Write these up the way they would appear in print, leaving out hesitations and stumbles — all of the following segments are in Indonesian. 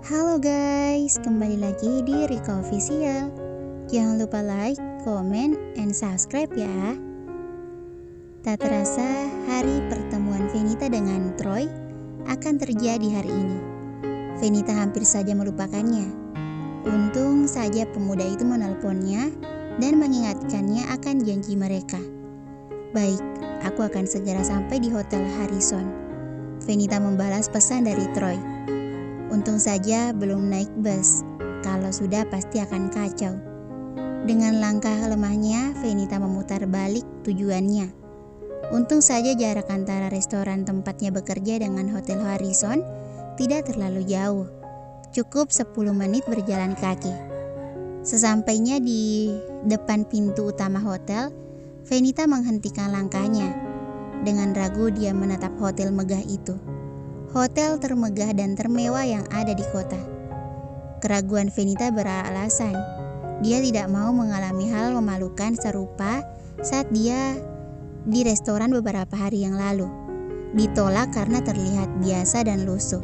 Halo guys, kembali lagi di Rika Official. Jangan lupa like, comment, and subscribe ya. Tak terasa hari pertemuan Fenita dengan Troy akan terjadi hari ini. Fenita hampir saja melupakannya. Untung saja pemuda itu menelponnya dan mengingatkannya akan janji mereka. Baik, aku akan segera sampai di Hotel Harrison. Fenita membalas pesan dari Troy. Untung saja belum naik bus, kalau sudah pasti akan kacau. Dengan langkah lemahnya, Fenita memutar balik tujuannya. Untung saja jarak antara restoran tempatnya bekerja dengan Hotel Harrison tidak terlalu jauh. Cukup 10 menit berjalan kaki. Sesampainya di depan pintu utama hotel, Fenita menghentikan langkahnya. Dengan ragu dia menatap hotel megah itu. Hotel termegah dan termewah yang ada di kota. Keraguan Fenita beralasan. Dia tidak mau mengalami hal memalukan serupa saat dia di restoran beberapa hari yang lalu. Ditolak karena terlihat biasa dan lusuh.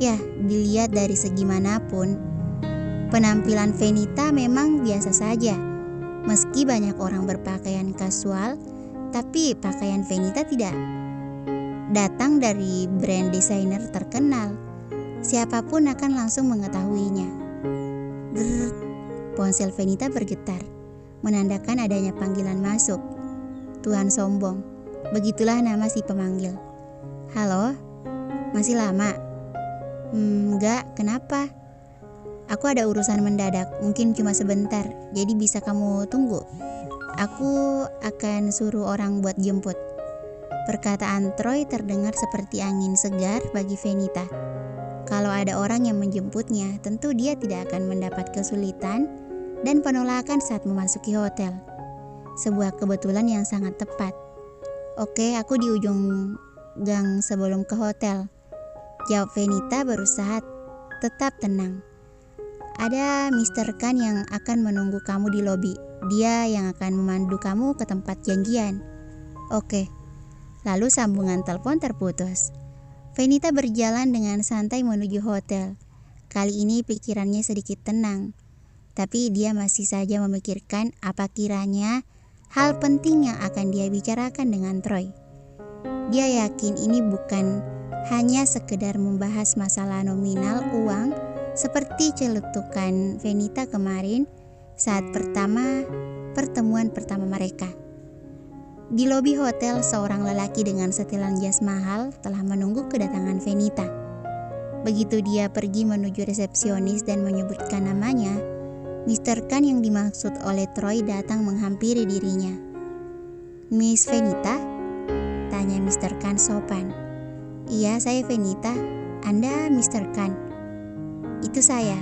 Ya, dilihat dari segi manapun, penampilan Fenita memang biasa saja. Meski banyak orang berpakaian kasual, tapi pakaian Fenita tidak datang dari brand desainer terkenal. Siapapun akan langsung mengetahuinya. Brrr, ponsel Fenita bergetar, menandakan adanya panggilan masuk. Tuhan sombong, begitulah nama si pemanggil. Halo, masih lama? Enggak, kenapa? Aku ada urusan mendadak, mungkin cuma sebentar, jadi bisa kamu tunggu. Aku akan suruh orang buat jemput. Perkataan Troy terdengar seperti angin segar bagi Fenita. Kalau ada orang yang menjemputnya, tentu dia tidak akan mendapat kesulitan dan penolakan saat memasuki hotel. Sebuah kebetulan yang sangat tepat. Oke, aku di ujung gang sebelum ke hotel. Jawab Fenita berusaha tetap tenang. Ada Mr. Khan yang akan menunggu kamu di lobi. Dia yang akan memandu kamu ke tempat janjian. Oke. Lalu sambungan telepon terputus. Fenita berjalan dengan santai menuju hotel. Kali ini pikirannya sedikit tenang. Tapi dia masih saja memikirkan apa kiranya hal penting yang akan dia bicarakan dengan Troy. Dia yakin ini bukan hanya sekedar membahas masalah nominal uang seperti celetukan Fenita kemarin saat pertemuan pertama mereka. Di lobi hotel, seorang lelaki dengan setelan jas mahal telah menunggu kedatangan Fenita. Begitu dia pergi menuju resepsionis dan menyebutkan namanya, Mr. Khan yang dimaksud oleh Troy datang menghampiri dirinya. Miss Fenita? Tanya Mr. Khan sopan. Iya, saya Fenita. Anda Mr. Khan? Itu saya.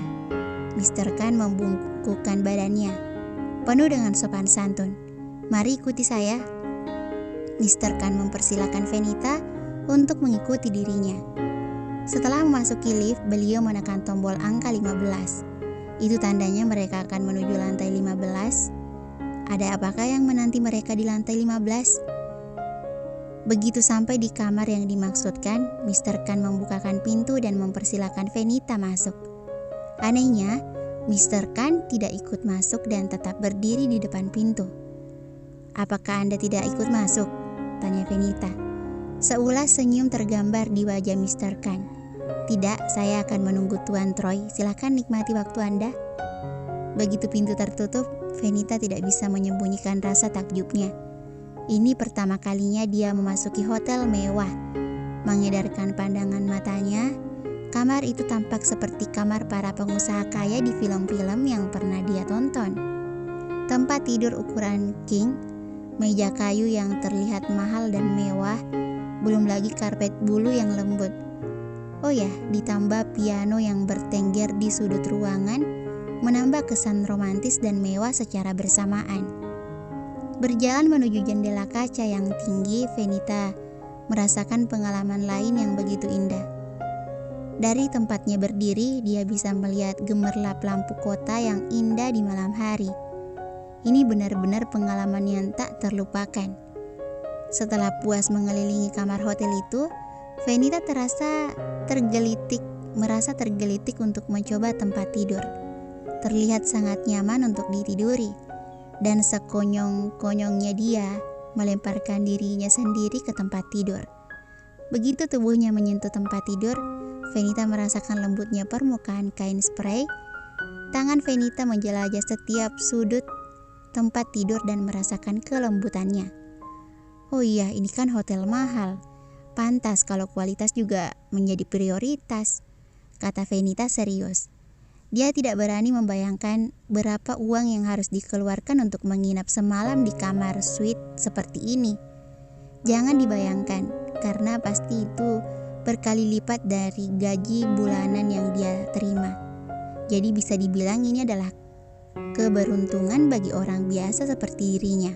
Mr. Khan membungkukkan badannya, penuh dengan sopan santun. Mari ikuti saya. Mr. Khan mempersilakan Fenita untuk mengikuti dirinya. Setelah memasuki lift, beliau menekan tombol angka 15. Itu tandanya mereka akan menuju lantai 15. Ada apakah yang menanti mereka di lantai 15? Begitu sampai di kamar yang dimaksudkan, Mr. Khan membukakan pintu dan mempersilakan Fenita masuk. Anehnya, Mr. Khan tidak ikut masuk dan tetap berdiri di depan pintu. Apakah Anda tidak ikut masuk? Tanya Fenita. Seulas senyum tergambar di wajah Mr. Khan. Tidak, saya akan menunggu Tuan Troy. Silakan nikmati waktu Anda. Begitu pintu tertutup, Fenita tidak bisa menyembunyikan rasa takjubnya. Ini pertama kalinya dia memasuki hotel mewah. Mengedarkan pandangan matanya, kamar itu tampak seperti kamar para pengusaha kaya di film-film yang pernah dia tonton. Tempat tidur ukuran king, meja kayu yang terlihat mahal dan mewah, belum lagi karpet bulu yang lembut. Oh ya, ditambah piano yang bertengger di sudut ruangan, menambah kesan romantis dan mewah secara bersamaan. Berjalan menuju jendela kaca yang tinggi, Fenita merasakan pengalaman lain yang begitu indah. Dari tempatnya berdiri, dia bisa melihat gemerlap lampu kota yang indah di malam hari. Ini benar-benar pengalaman yang tak terlupakan. Setelah puas mengelilingi kamar hotel itu, Fenita terasa tergelitik merasa tergelitik untuk mencoba tempat tidur. Terlihat sangat nyaman untuk ditiduri, dan sekonyong-konyongnya dia melemparkan dirinya sendiri ke tempat tidur. Begitu tubuhnya menyentuh tempat tidur, Fenita merasakan lembutnya permukaan kain spray. Tangan Fenita menjelajah setiap sudut tempat tidur dan merasakan kelembutannya. Oh iya, ini kan hotel mahal. Pantas kalau kualitas juga menjadi prioritas, kata Fenita serius. Dia tidak berani membayangkan berapa uang yang harus dikeluarkan untuk menginap semalam di kamar suite seperti ini. Jangan dibayangkan, karena pasti itu berkali lipat dari gaji bulanan yang dia terima. Jadi bisa dibilang ini adalah keberuntungan bagi orang biasa seperti dirinya.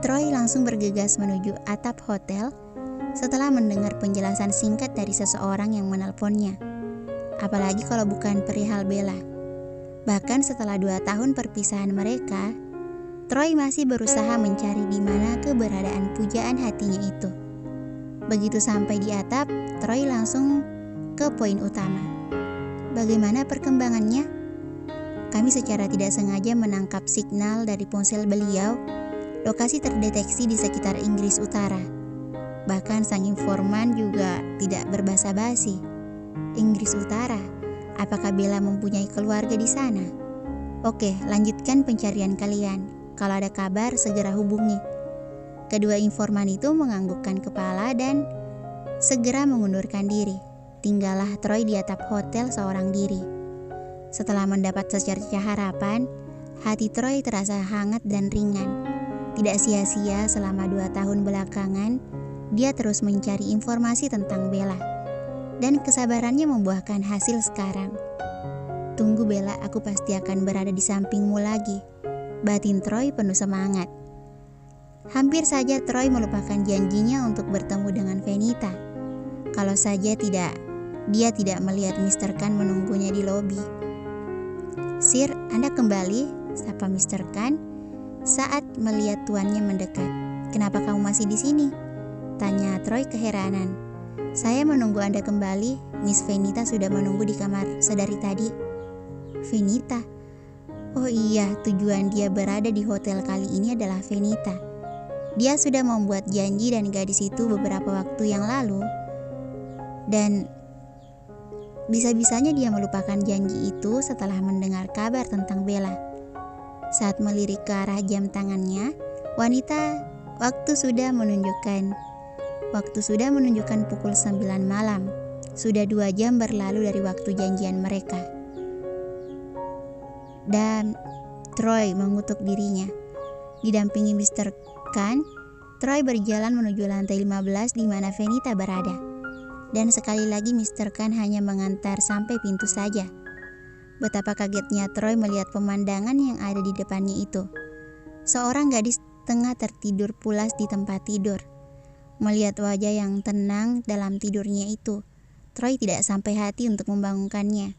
Troy langsung bergegas menuju atap hotel setelah mendengar penjelasan singkat dari seseorang yang menelponnya. Apalagi kalau bukan perihal Bella. Bahkan setelah 2 tahun perpisahan mereka, Troy masih berusaha mencari di mana keberadaan pujaan hatinya itu. Begitu sampai di atap, Troy langsung ke poin utama. Bagaimana perkembangannya? Kami secara tidak sengaja menangkap signal dari ponsel beliau. Lokasi terdeteksi di sekitar Inggris Utara. Bahkan sang informan juga tidak berbasa-basi. Inggris Utara, apakah Bella mempunyai keluarga di sana? Oke, lanjutkan pencarian kalian. Kalau ada kabar, segera hubungi. Kedua informan itu menganggukkan kepala dan segera mengundurkan diri. Tinggallah Troy di atap hotel seorang diri. Setelah mendapat secercah harapan, hati Troy terasa hangat dan ringan. Tidak sia-sia selama 2 tahun belakangan, dia terus mencari informasi tentang Bella. Dan kesabarannya membuahkan hasil sekarang. Tunggu Bella, aku pasti akan berada di sampingmu lagi. Batin Troy penuh semangat. Hampir saja Troy melupakan janjinya untuk bertemu dengan Fenita. Kalau saja dia tidak melihat Mr. Khan menunggunya di lobi. Sir, Anda kembali, sapa Mr. Khan saat melihat tuannya mendekat. Kenapa kamu masih di sini? Tanya Troy keheranan. Saya menunggu Anda kembali. Miss Fenita sudah menunggu di kamar sedari tadi. Fenita? Oh iya, tujuan dia berada di hotel kali ini adalah Fenita. Dia sudah membuat janji dan gadis itu beberapa waktu yang lalu. Dan bisa-bisanya dia melupakan janji itu setelah mendengar kabar tentang Bella. Saat melirik ke arah jam tangannya, waktu sudah menunjukkan pukul 9 malam. Sudah 2 jam berlalu dari waktu janjian mereka. Dan Troy mengutuk dirinya. Didampingi Mr. Khan, Troy berjalan menuju lantai 15 di mana Fenita berada. Dan sekali lagi Mr. Khan hanya mengantar sampai pintu saja. Betapa kagetnya Troy melihat pemandangan yang ada di depannya itu. Seorang gadis tengah tertidur pulas di tempat tidur. Melihat wajah yang tenang dalam tidurnya itu, Troy tidak sampai hati untuk membangunkannya.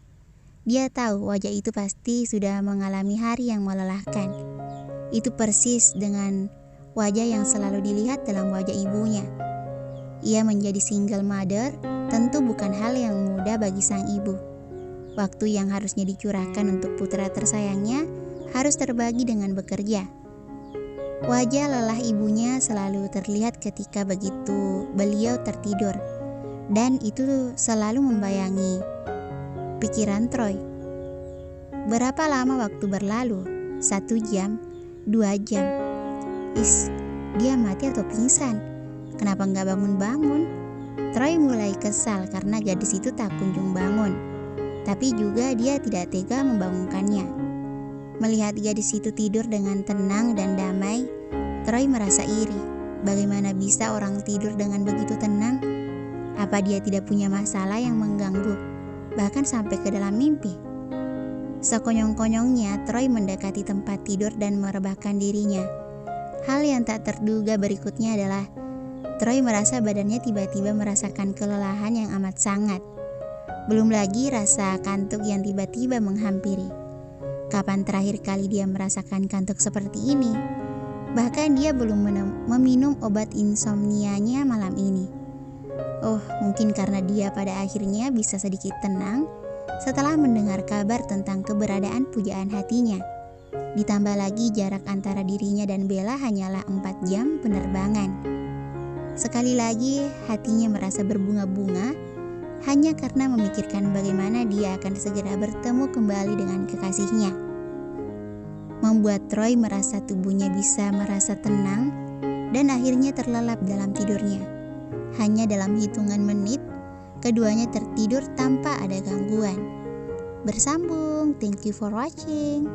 Dia tahu wajah itu pasti sudah mengalami hari yang melelahkan. Itu persis dengan wajah yang selalu dilihat dalam wajah ibunya. Ia menjadi single mother tentu bukan hal yang mudah bagi sang ibu. Waktu yang harusnya dicurahkan untuk putra tersayangnya harus terbagi dengan bekerja. Wajah lelah ibunya selalu terlihat ketika begitu beliau tertidur, dan itu selalu membayangi pikiran Troy. Berapa lama waktu berlalu? 1 jam? 2 jam? Dia mati atau pingsan? Kenapa nggak bangun-bangun? Troy mulai kesal karena gadis itu tak kunjung bangun. Tapi juga dia tidak tega membangunkannya. Melihat gadis itu tidur dengan tenang dan damai, Troy merasa iri. Bagaimana bisa orang tidur dengan begitu tenang? Apa dia tidak punya masalah yang mengganggu, bahkan sampai ke dalam mimpi? Sekonyong-konyongnya, Troy mendekati tempat tidur dan merebahkan dirinya. Hal yang tak terduga berikutnya adalah Troy merasa badannya tiba-tiba merasakan kelelahan yang amat sangat. Belum lagi rasa kantuk yang tiba-tiba menghampiri. Kapan terakhir kali dia merasakan kantuk seperti ini? Bahkan dia belum meminum obat insomnianya malam ini. Oh, mungkin karena dia pada akhirnya bisa sedikit tenang setelah mendengar kabar tentang keberadaan pujaan hatinya. Ditambah lagi jarak antara dirinya dan Bella hanyalah 4 jam penerbangan. Sekali lagi hatinya merasa berbunga-bunga hanya karena memikirkan bagaimana dia akan segera bertemu kembali dengan kekasihnya. Membuat Troy merasa tubuhnya bisa merasa tenang dan akhirnya terlelap dalam tidurnya. Hanya dalam hitungan menit, keduanya tertidur tanpa ada gangguan. Bersambung, thank you for watching.